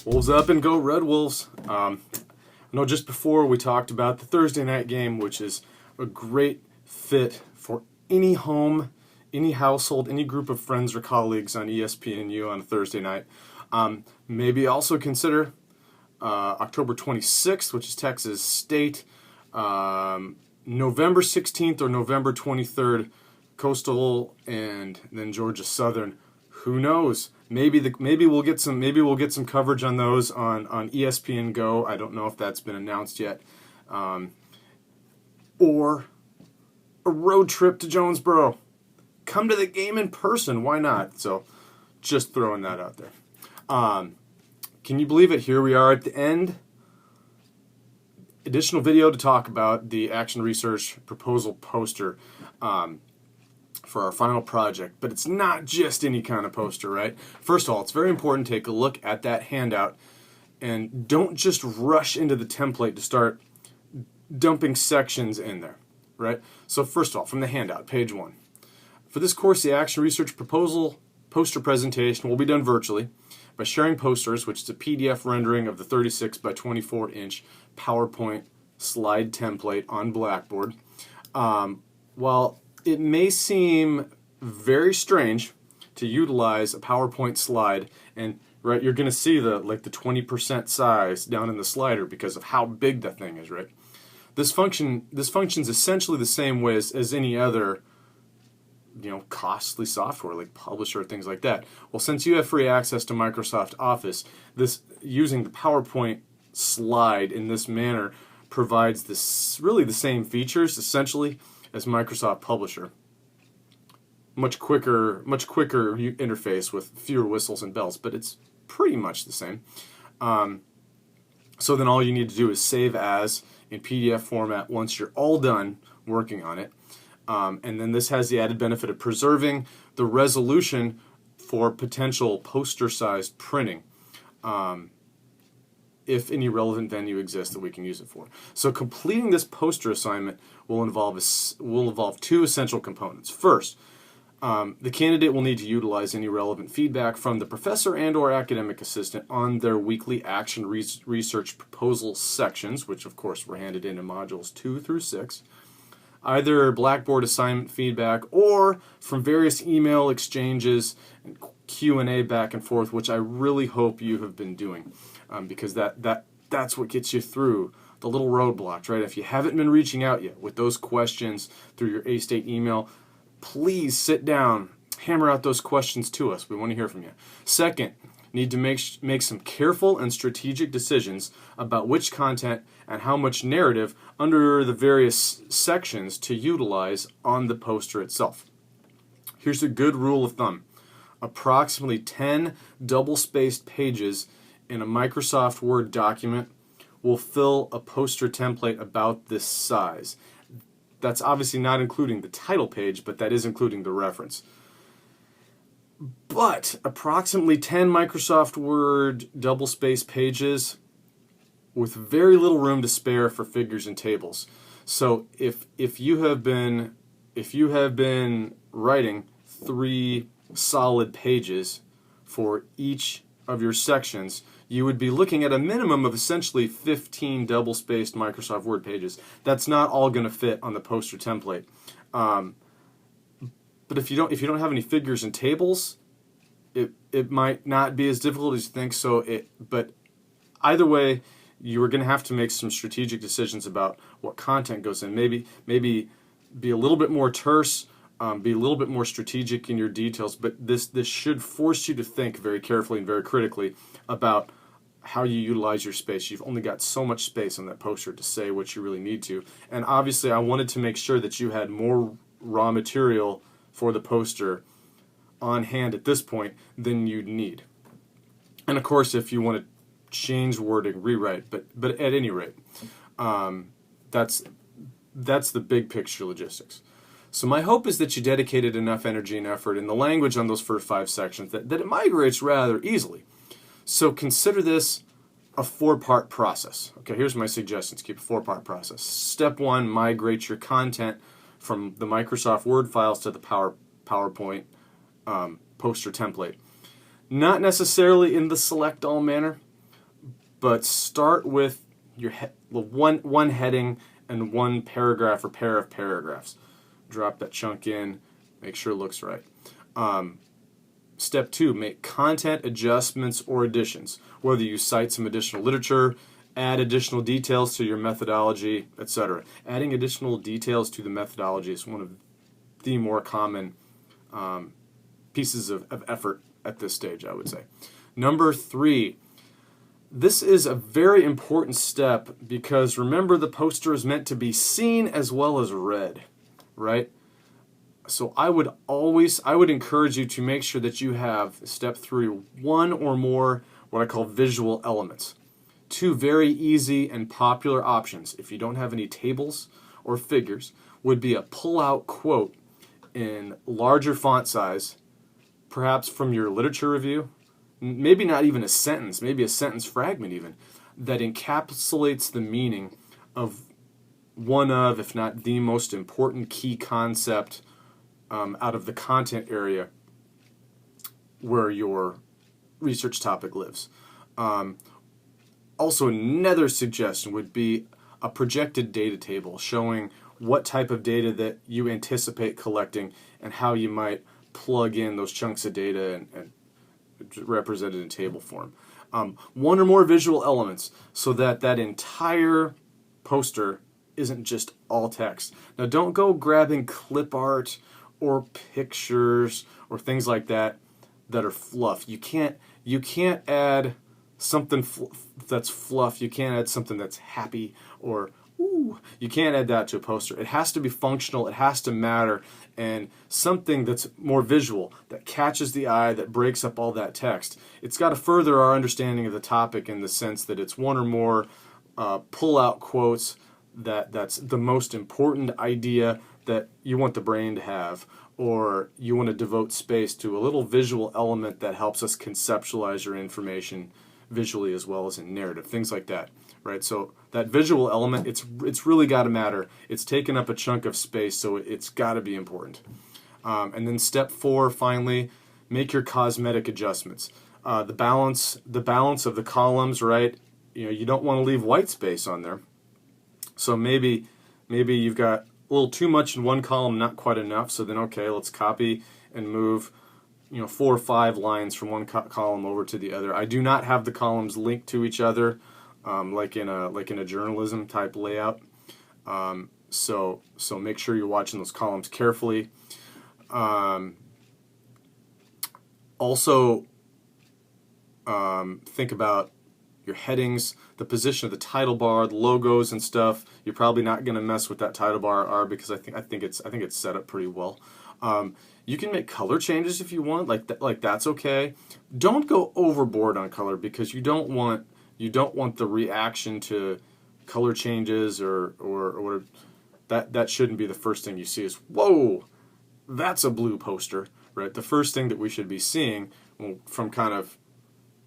Wolves up and go Red Wolves. I know just before we talked about the Thursday night game, which is a great fit for any home, any household, any group of friends or colleagues on ESPNU on a Thursday night. Maybe also consider October 26th, which is Texas State, November 16th or November 23rd, Coastal, and then Georgia Southern. Who knows? Maybe we'll get some coverage on those on ESPN Go. I don't know if that's been announced yet. Or a road trip to Jonesboro. Come to the game in person. Why not? So, just throwing that out there. Can you believe it? Here we are at the end. Additional video to talk about the Action Research proposal poster for our final project. But it's not just any kind of poster, right? First of all, it's very important to take a look at that handout and don't just rush into the template to start dumping sections in there, right? So first of all, from the handout, page 1. For this course, the Action Research proposal poster presentation will be done virtually by sharing posters, which is a PDF rendering of the 36 by 24 inch PowerPoint slide template on Blackboard. While it may seem very strange to utilize a PowerPoint slide, and right, you're going to see the 20% size down in the slider because of how big that thing is, right? This functions essentially the same way as any other costly software like Publisher or things like that. Well, since you have free access to Microsoft Office, using the PowerPoint slide in this manner provides really the same features essentially as Microsoft Publisher. Much quicker interface with fewer whistles and bells, but it's pretty much the same. So then all you need to do is save as in PDF format once you're all done working on it. And then this has the added benefit of preserving the resolution for potential poster-sized printing, if any relevant venue exists that we can use it for. So completing this poster assignment will involve two essential components. First, the candidate will need to utilize any relevant feedback from the professor and/or academic assistant on their weekly Action Research proposal sections, which of course were handed in modules 2 through 6. Either Blackboard assignment feedback or from various email exchanges and Q&A back and forth, which I really hope you have been doing, because that's what gets you through the little roadblocks, right? If you haven't been reaching out yet with those questions through your A-State email, please sit down, hammer out those questions to us. We want to hear from you. Second, need to make some careful and strategic decisions about which content and how much narrative under the various sections to utilize on the poster itself. Here's a good rule of thumb. Approximately 10 double-spaced pages in a Microsoft Word document will fill a poster template about this size. That's obviously not including the title page, but that is including the reference. But approximately 10 Microsoft Word double-spaced pages with very little room to spare for figures and tables. So if you have been writing 3 solid pages for each of your sections, you would be looking at a minimum of essentially 15 double-spaced Microsoft Word pages. That's not all going to fit on the poster template. But if you don't have any figures and tables, it might not be as difficult as you think. But either way, you are going to have to make some strategic decisions about what content goes in. Maybe be a little bit more terse, be a little bit more strategic in your details. But this should force you to think very carefully and very critically about how you utilize your space. You've only got so much space on that poster to say what you really need to. And obviously, I wanted to make sure that you had more raw material for the poster on hand at this point than you'd need. And of course, if you want to change wording, rewrite, but at any rate, that's the big picture logistics. So my hope is that you dedicated enough energy and effort in the language on those first 5 sections that it migrates rather easily. So consider this a 4-part process. Okay, here's my suggestions. Keep a 4-part process. Step 1, migrate your content from the Microsoft Word files to the PowerPoint poster template. Not necessarily in the select all manner, but start with your one heading and one paragraph or pair of paragraphs. Drop that chunk in, make sure it looks right. Step 2, make content adjustments or additions, whether you cite some additional literature, add additional details to your methodology, etc. Adding additional details to the methodology is one of the more common pieces of effort at this stage, I would say. Number 3, this is a very important step because remember the poster is meant to be seen as well as read, right? So I would encourage you to make sure that you have, step 3, one or more what I call visual elements. 2 very easy and popular options, if you don't have any tables or figures, would be a pull-out quote in larger font size, perhaps from your literature review, maybe not even a sentence, maybe a sentence fragment even, that encapsulates the meaning of one of, if not the most important key concept out of the content area where your research topic lives. Also, another suggestion would be a projected data table showing what type of data that you anticipate collecting and how you might plug in those chunks of data and represented in table form. One or more visual elements so that that entire poster isn't just all text. Now, don't go grabbing clip art or pictures or things like that that are fluff. You can't add something that's fluff. You can't add something that's happy or ooh. You can't add that to a poster. It has to be functional. It has to matter, and something that's more visual, that catches the eye, that breaks up all that text. It's got to further our understanding of the topic in the sense that it's one or more pull-out quotes that's the most important idea that you want the brain to have, or you want to devote space to a little visual element that helps us conceptualize your information visually as well as in narrative, things like that, right? So that visual element, it's really got to matter. It's taken up a chunk of space, so it's got to be important. And then step 4, finally, make your cosmetic adjustments. The balance of the columns, right? You don't want to leave white space on there. So maybe you've got a little too much in one column, not quite enough. So then, okay, let's copy and move 4 or 5 lines from one column over to the other. I do not have the columns linked to each other, like in a journalism type layout. So make sure you're watching those columns carefully. Also, think about your headings, the position of the title bar, the logos and stuff. You're probably not going to mess with that title bar because I think it's set up pretty well. You can make color changes if you want, like that's okay. Don't go overboard on color because you don't want the reaction to color changes or that shouldn't be the first thing you see is, whoa, that's a blue poster, right? The first thing that we should be seeing from kind of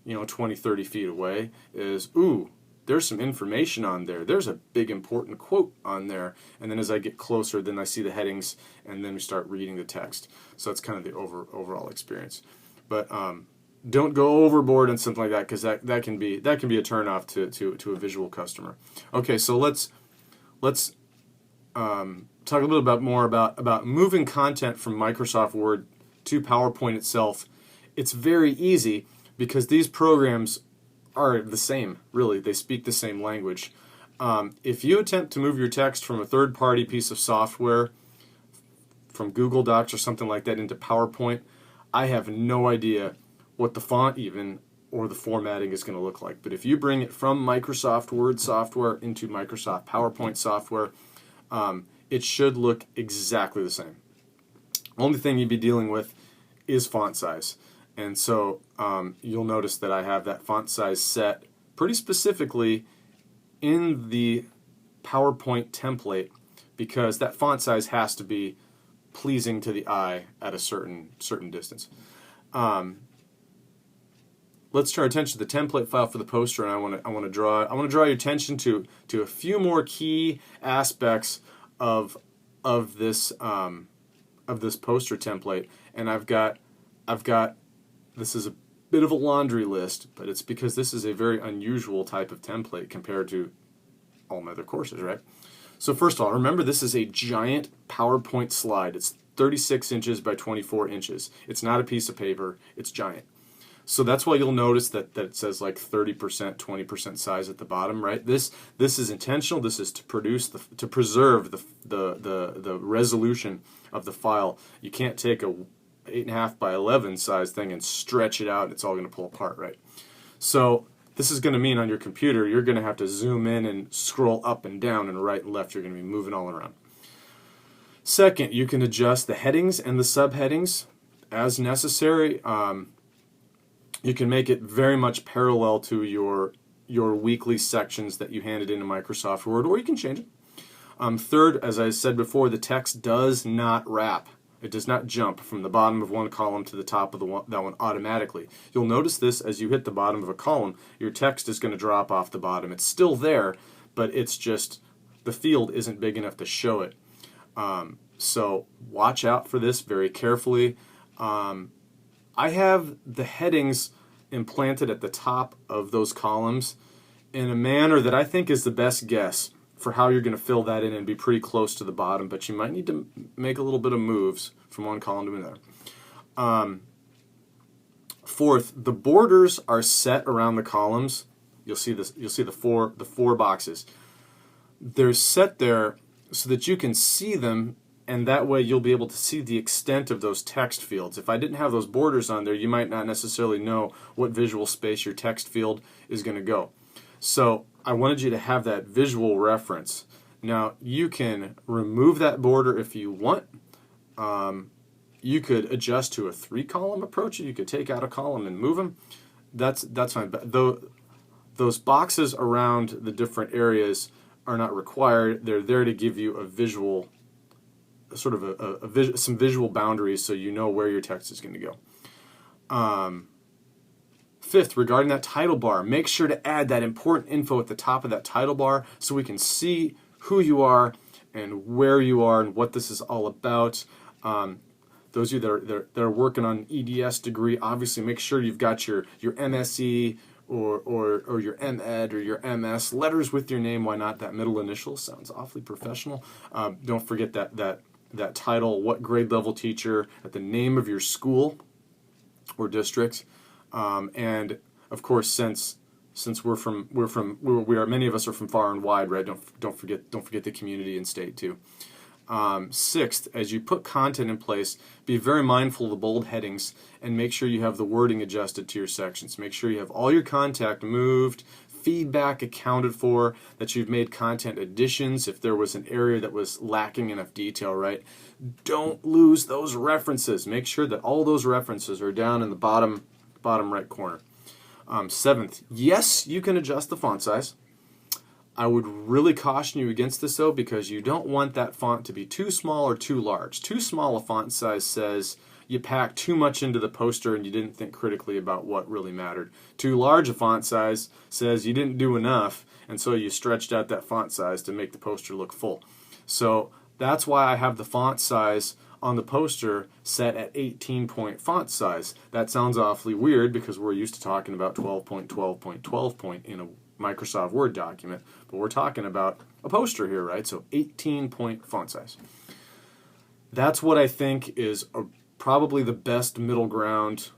20, 30 feet away is, ooh, there's some information on there. There's a big important quote on there. And then as I get closer, then I see the headings, and then we start reading the text. So that's kind of the overall experience. But don't go overboard on something like that because that can be a turnoff to a visual customer. Okay, so let's talk a little bit more about moving content from Microsoft Word to PowerPoint itself. It's very easy because these programs are the same, really. They speak the same language. If you attempt to move your text from a third-party piece of software, from Google Docs or something like that into PowerPoint, I have no idea what the font even or the formatting is going to look like. But if you bring it from Microsoft Word software into Microsoft PowerPoint software, it should look exactly the same. Only thing you'd be dealing with is font size. And so you'll notice that I have that font size set pretty specifically in the PowerPoint template because that font size has to be pleasing to the eye at a certain distance. Let's turn our attention to the template file for the poster, and I want to draw your attention to a few more key aspects of this of this poster template, and I've got this is a bit of a laundry list, but it's because this is a very unusual type of template compared to all my other courses, right? So first of all, remember this is a giant PowerPoint slide. It's 36 inches by 24 inches. It's not a piece of paper. It's giant. So that's why you'll notice that it says like 30%, 20% size at the bottom, right? This is intentional. This is to preserve the resolution of the file. You can't take a 8.5 by 11 size thing and stretch it out and it's all going to pull apart, right? So this is going to mean on your computer you're going to have to zoom in and scroll up and down and right and left. You're going to be moving all around. Second, you can adjust the headings and the subheadings as necessary. You can make it very much parallel to your weekly sections that you handed into Microsoft Word, or you can change it. Third, as I said before, the text does not wrap. It does not jump from the bottom of one column to the top of that one automatically. You'll notice this as you hit the bottom of a column, your text is going to drop off the bottom. It's still there, but it's just the field isn't big enough to show it. So watch out for this very carefully. I have the headings implanted at the top of those columns in a manner that I think is the best guess for how you're going to fill that in and be pretty close to the bottom, but you might need to make a little bit of moves from one column to another. Fourth, the borders are set around the columns. You'll see this. You'll see the four boxes. They're set there so that you can see them, and that way you'll be able to see the extent of those text fields. If I didn't have those borders on there, you might not necessarily know what visual space your text field is going to go. So I wanted you to have that visual reference. Now you can remove that border if you want. You could adjust to a 3-column approach. You could take out a column and move them. That's fine. But those boxes around the different areas are not required. They're there to give you a visual, sort of some visual boundaries so you know where your text is going to go. Fifth, regarding that title bar, make sure to add that important info at the top of that title bar so we can see who you are and where you are and what this is all about. Those of you that are working on an EDS degree, obviously make sure you've got your MSE or your MEd or your MS, letters with your name. Why not? That middle initial sounds awfully professional. Don't forget that title, what grade level teacher, at the name of your school or district. And of course, since many of us are from far and wide, right? Don't forget the community and state too. Sixth, as you put content in place, be very mindful of the bold headings and make sure you have the wording adjusted to your sections. Make sure you have all your contact moved, feedback accounted for, that you've made content additions if there was an area that was lacking enough detail, right? Don't lose those references. Make sure that all those references are down in the bottom right corner. Seventh, yes, you can adjust the font size. I would really caution you against this though, because you don't want that font to be too small or too large. Too small a font size says you packed too much into the poster and you didn't think critically about what really mattered. Too large a font size says you didn't do enough, and so you stretched out that font size to make the poster look full. So that's why I have the font size on the poster set at 18-point font size. That sounds awfully weird because we're used to talking about 12-point, 12-point, 12-point in a Microsoft Word document, but we're talking about a poster here, right? So 18-point font size. That's what I think is probably the best middle ground,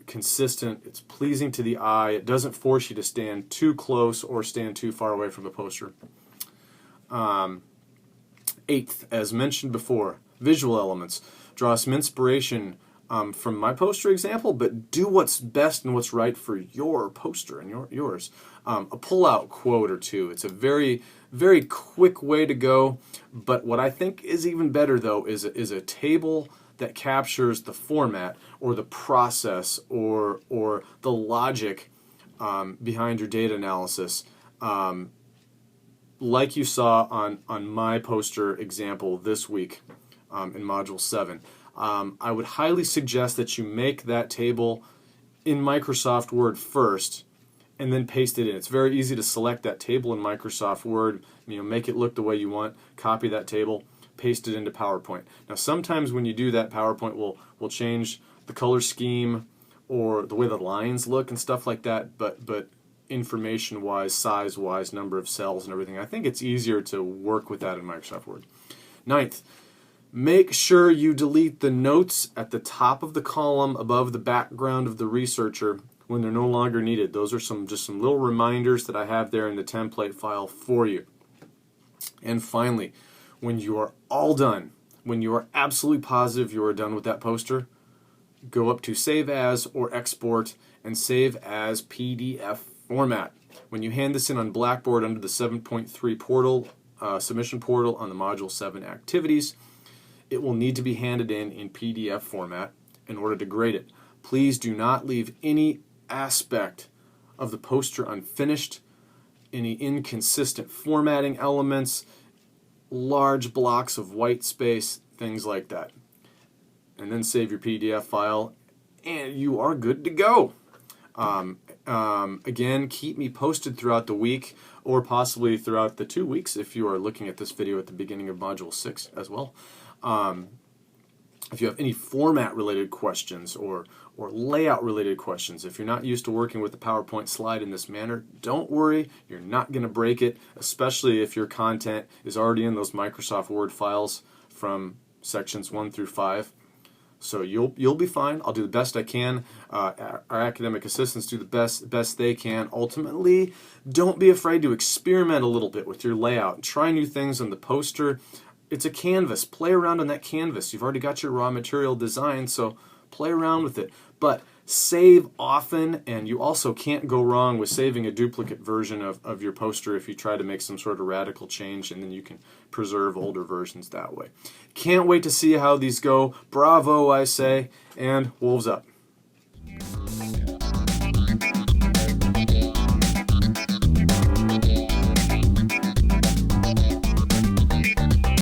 consistent, it's pleasing to the eye, it doesn't force you to stand too close or stand too far away from the poster. Eighth, as mentioned before, visual elements. Draw some inspiration from my poster example, but do what's best and what's right for your poster and yours. A pull-out quote or two. It's a very, very quick way to go, but what I think is even better, though, is a table that captures the format or the process or the logic behind your data analysis. Like you saw on my poster example this week in Module 7. I would highly suggest that you make that table in Microsoft Word first and then paste it in. It's very easy to select that table in Microsoft Word, make it look the way you want, copy that table, paste it into PowerPoint. Now sometimes when you do that, PowerPoint will change the color scheme or the way the lines look and stuff like that, but information-wise, size-wise, number of cells and everything, I think it's easier to work with that in Microsoft Word. Ninth, make sure you delete the notes at the top of the column above the background of the researcher when they're no longer needed. Those are just some little reminders that I have there in the template file for you. And finally, when you are all done, when you are absolutely positive you are done with that poster, go up to Save As or Export and save as PDF format. When you hand this in on Blackboard under the 7.3 portal, submission portal on the Module 7 activities, it will need to be handed in PDF format in order to grade it. Please do not leave any aspect of the poster unfinished, any inconsistent formatting elements, large blocks of white space, things like that. And then save your PDF file, and you are good to go. Again, keep me posted throughout the week, or possibly throughout the 2 weeks if you are looking at this video at the beginning of Module 6 as well. If you have any format-related questions or layout-related questions, if you're not used to working with the PowerPoint slide in this manner, don't worry, you're not going to break it, especially if your content is already in those Microsoft Word files from sections 1 through 5. So you'll be fine. I'll do the best I can. Our academic assistants do the best they can. Ultimately, don't be afraid to experiment a little bit with your layout. Try new things on the poster. It's a canvas. Play around on that canvas. You've already got your raw material designed, so play around with it. But save often, and you also can't go wrong with saving a duplicate version of your poster if you try to make some sort of radical change, and then you can preserve older versions that way. Can't wait to see how these go. Bravo, I say, and wolves up.